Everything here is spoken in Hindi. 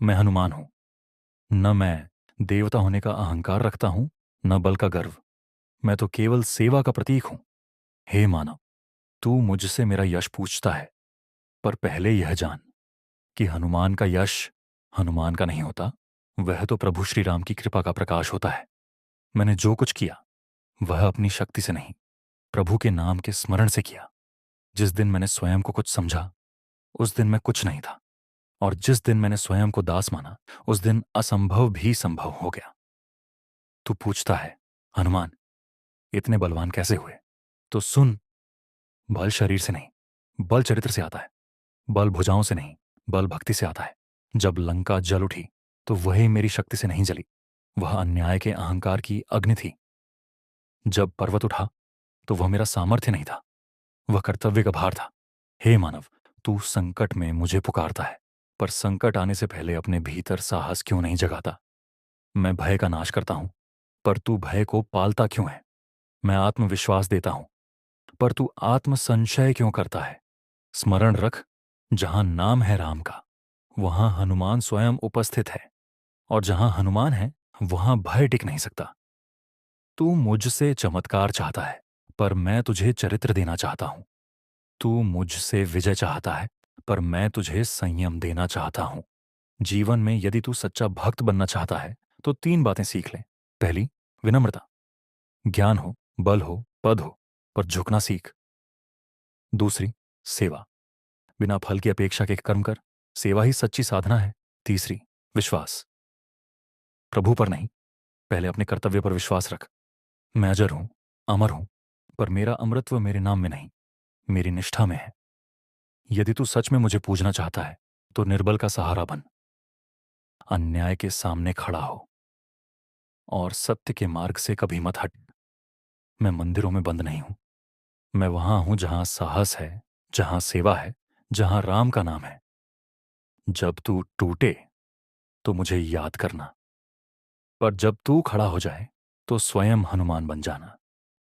मैं हनुमान हूं। न मैं देवता होने का अहंकार रखता हूं, न बल का गर्व। मैं तो केवल सेवा का प्रतीक हूं। हे मानव, तू मुझसे मेरा यश पूछता है, पर पहले यह जान कि हनुमान का यश हनुमान का नहीं होता। वह तो प्रभु श्री राम की कृपा का प्रकाश होता है। मैंने जो कुछ किया वह अपनी शक्ति से नहीं, प्रभु के नाम के स्मरण से किया। जिस दिन मैंने स्वयं को कुछ समझा, उस दिन मैं कुछ नहीं था। और जिस दिन मैंने स्वयं को दास माना, उस दिन असंभव भी संभव हो गया। तू पूछता है, हनुमान इतने बलवान कैसे हुए? तो सुन, बल शरीर से नहीं, बल चरित्र से आता है। बल भुजाओं से नहीं, बल भक्ति से आता है। जब लंका जल उठी तो वही मेरी शक्ति से नहीं जली, वह अन्याय के अहंकार की अग्नि थी। जब पर्वत उठा तो वह मेरा सामर्थ्य नहीं था, वह कर्तव्य का भार था। हे मानव, तू संकट में मुझे पुकारता है, पर संकट आने से पहले अपने भीतर साहस क्यों नहीं जगाता? मैं भय का नाश करता हूं, पर तू भय को पालता क्यों है? मैं आत्मविश्वास देता हूं, पर तू आत्म संशय क्यों करता है? स्मरण रख, जहां नाम है राम का, वहां हनुमान स्वयं उपस्थित है। और जहां हनुमान है, वहां भय टिक नहीं सकता। तू मुझसे चमत्कार चाहता है, पर मैं तुझे चरित्र देना चाहता हूं। तू मुझसे विजय चाहता है, पर मैं तुझे संयम देना चाहता हूं। जीवन में यदि तू सच्चा भक्त बनना चाहता है, तो 3 बातें सीख ले। पहली, विनम्रता। ज्ञान हो, बल हो, पद हो, पर झुकना सीख। दूसरी, सेवा। बिना फल की अपेक्षा के कर्म कर, सेवा ही सच्ची साधना है। तीसरी, विश्वास। प्रभु पर नहीं, पहले अपने कर्तव्य पर विश्वास रख। मैं अजर हूं, अमर हूं, पर मेरा अमृत्व मेरे नाम में नहीं, मेरी निष्ठा में है। यदि तू सच में मुझे पूजना चाहता है, तो निर्बल का सहारा बन, अन्याय के सामने खड़ा हो और सत्य के मार्ग से कभी मत हट। मैं मंदिरों में बंद नहीं हूं, मैं वहां हूं जहां साहस है, जहां सेवा है, जहां राम का नाम है। जब तू टूटे तो मुझे याद करना, पर जब तू खड़ा हो जाए तो स्वयं हनुमान बन जाना।